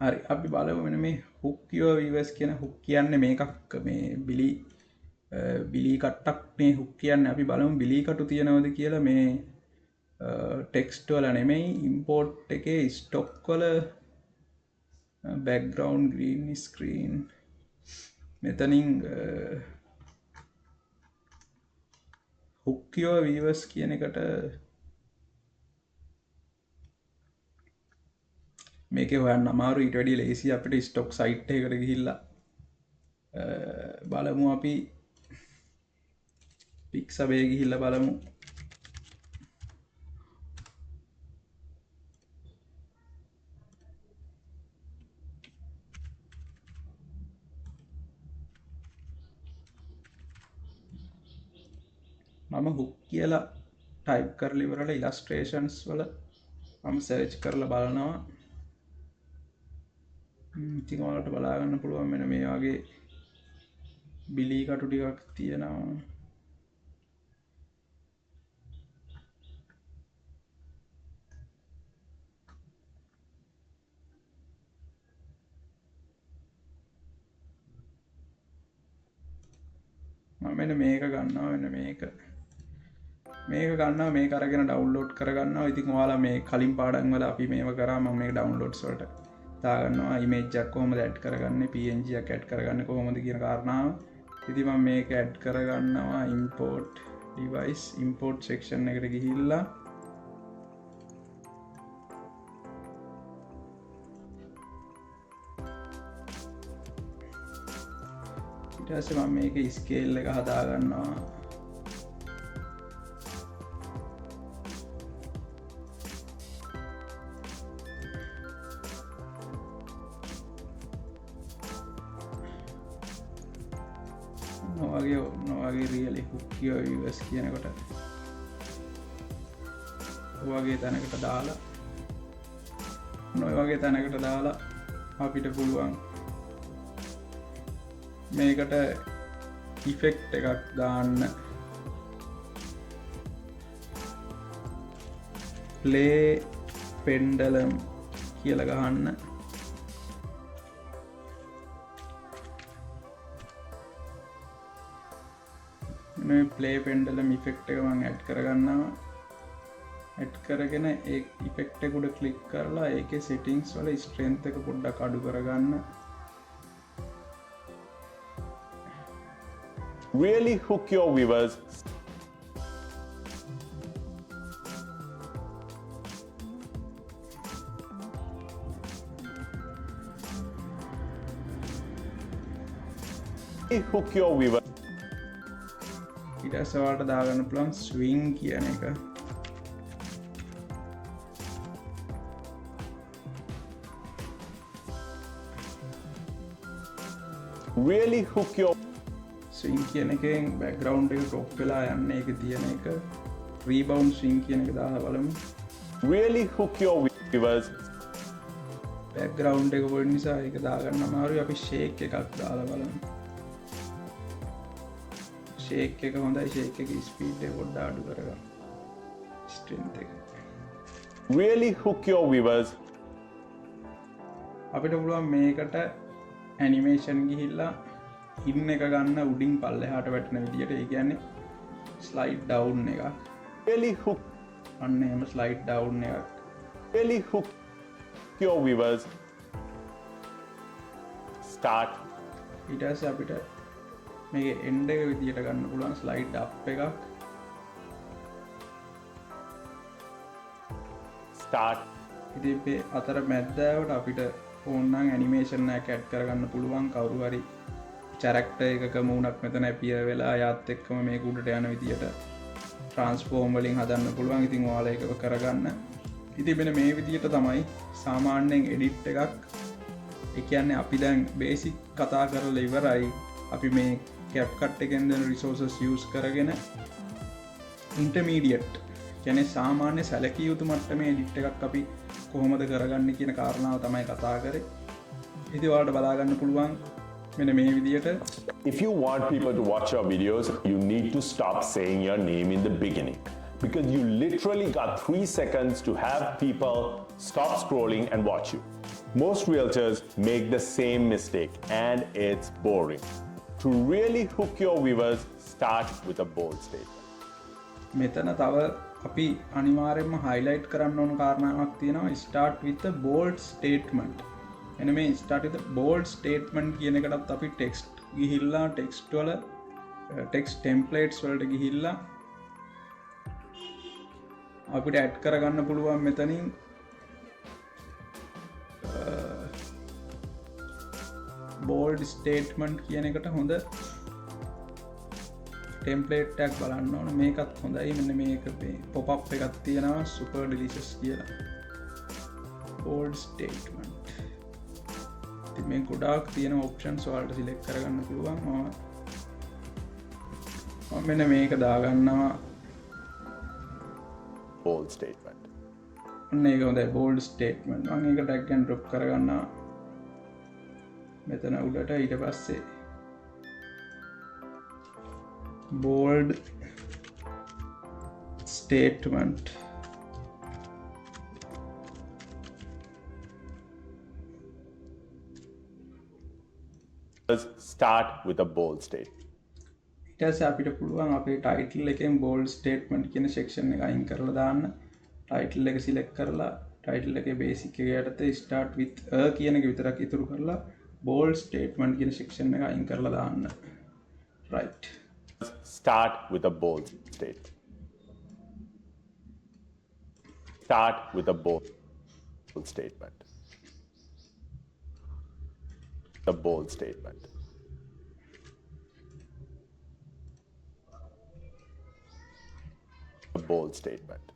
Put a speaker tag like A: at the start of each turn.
A: හරි අපි බලමු මෙන්න මේ hook your viewers කියන hook කියන්නේ මේකක් මේ බිලී කට්ටක් මේ hook කියන්නේ අපි බලමු බිලී කටු තියනවද කියලා මේ ටෙක්ස්ට් වල නෙමෙයි import එකේ stock වල background green screen මෙතනින් hook your viewers කියන එකට මේක හොයන්න අමාරු ඊට වැඩිය ලේසි අපිට ස්ටොක් සයිට් එකකට ගිහිල්ලා බලමු අපි පික්සබේ ගිහිල්ලා බලමු මම hook කියලා ටයිප් කරලා ඉවරලා illustrations වල මම සර්ච් කරලා බලනවා ඉතින් ඔයාලට බලා ගන්න පුළුවන් මෙන්න මේ වගේ බිලී කටු ටිකක් තියෙනවා මම මෙන්න මේක ගන්නවා මෙන්න මේක ගන්නවා මේක අරගෙන ඩවුන්ලෝඩ් කරගන්නවා ඉතින් ඔයාලා මේ කලින් පාඩම් වල අපි මේව කරා මම මේක ඩවුන්ලෝඩ්ස් වලට දාගන්නවා ඉමේජ් එකක් කොහොමද ඇඩ් කරගන්නේ png එකක් ඇඩ් කරගන්නේ කොහොමද කියන කාරණාව ඉතින් මම මේක ඇඩ් කරගන්නවා import device import section එකට ගිහිල්ලා ඊට පස්සේ මම මේකේ ස්කේල් එක හදා ගන්නවා නොවගේ රියලි hook your viewers කියනකොට ඔයගේ තැනකට දාලා නොවගේ තැනකට දාලා අපිට පුළුවන් මේකට ඉෆෙක්ට් එකක් දාන්න play pendulum කියලා ගහන්න මේ play pendulum effect එක මම ඇඩ් කරගන්නවා ඇඩ් කරගෙන ඒ ඉෆෙක්ට් එක උඩ ක්ලික් කරලා ඒකේ settings වල strength එක පොඩ්ඩක් අඩු කරගන්න
B: Really hook your viewers. Hook your viewers.
A: ඊට පස්සේ ඔයාලට දාගන්න පුළුවන් swing කියන එක
B: Really hook your
A: ස්විං කියන එකෙන් බෑග්‍රවුන්ඩ් එක ටොප් වෙලා යන්න ඒක තියෙන එක රීබවුන්ඩ් ස්විං කියන එක දාලා බලමු
B: Really hook your viewers.
A: බෑග්‍රවුන්ඩ් එක පොඩි නිසා ඒක දාගන්න අමාරුයි අපි ෂේක් එකක් දාලා බලමු ෂේක් එක හොඳයි ෂේක් එකේ ස්පීඩ් එක පොඩ්ඩක් අඩු කරගන්න ස්ට්‍රෙන්ත් එක
B: Really hook your viewers.
A: අපිට පුළුවන් මේකට ඇනිමේෂන් ගිහිල්ලා ඉන්න එක ගන්න උඩින් පල්ලෙහාට වැටෙන විදියට ඒ කියන්නේ ස්ලයිඩ් ඩවුන් එක
B: Really hook.
A: අන්න එහෙම ස්ලයිඩ් ඩවුන් එකක්
B: Really hook your viewers. Start.
A: ඊට පස්සේ අපිට මේක එන්ඩ් එක විදියට ගන්න පුළුවන් ස්ලයිඩ් අප් එකක්
B: Start.
A: ඉතින් මේ අතර මැද්දාවට අපිට ඕනනම් ඇනිමේෂන් එකක් ඇඩ් කරගන්න පුළුවන් කවුරු හරි චැරක්ටර් එකක මූණක් මෙතන ඇපියර් වෙලා යාත් එක්කම මේක උඩට යන විදියට ට්‍රාන්ස්ෆෝම් වලින් හදන්න පුළුවන්. ඉතින් ඔයාලා ඒක කරගන්න. ඉතින් මෙන්න මේ විදියට තමයි සාමාන්‍යයෙන් එඩිට් එකක් ඒ කියන්නේ අපි දැන් බේසික් කතා කරලා ඉවරයි. අපි මේ CapCut එකෙන් දෙන resources use කරගෙන intermediate කියන්නේ සාමාන්‍ය සැලකිය යුතු මට්ටමේ එඩිට් එකක් අපි කොහොමද කරගන්නේ කියන කාරණාව තමයි කතා කරේ. ඉතින් ඔයාලට බලා ගන්න පුළුවන් මෙන්න මේ විදියට.
B: If you want people to watch your videos, you need to stop saying your name in the beginning. Because you literally got 3 seconds to have people stop scrolling and watch you. Most realtors make the same mistake and it's boring. To really hook your viewers, start with a bold statement.
A: මෙතන තව අපි අනිවාර්යෙන්ම highlight කරන්න ඕන කාරණාවක් තියෙනවා start with a bold statement. එන මේ start with a bold statement කියන එකටත් අපි text ගිහිල්ලා text වල text templates වලට ගිහිල්ලා අපිට add කරගන්න පුළුවන් මෙතනින් bold statement කියන එකට හොඳ template එකක් බලන්න ඕන මේකත් හොඳයි මෙන්න මේක pop up එකක් තියෙනවා super delicious කියලා bold statement ඉතින් මේ ගොඩාක් තියෙන options වලට select කරගන්න පුළුවන් මම මෙන්න මේක දාගන්නවා
B: Bold statement.
A: ඔන්න ඒක හොඳයි bold statement මම ඒක drag and drop කරගන්නවා මෙතන උඩට ඊට පස්සේ bold statement
B: Start with a bold statement.
A: ඊට පස්සේ අපිට පුළුවන් අපේ title එකෙන් bold statement කියන section එක අයින් කරලා දාන්න title එක select කරලා title එකේ basic එක යටතේ start with a කියන එක විතරක් ඉතුරු කරලා bold statement කියන section එක අයින් කරලා දාන්න right
B: Start with a bold statement. Start with a bold statement. The bold statement. A bold statement.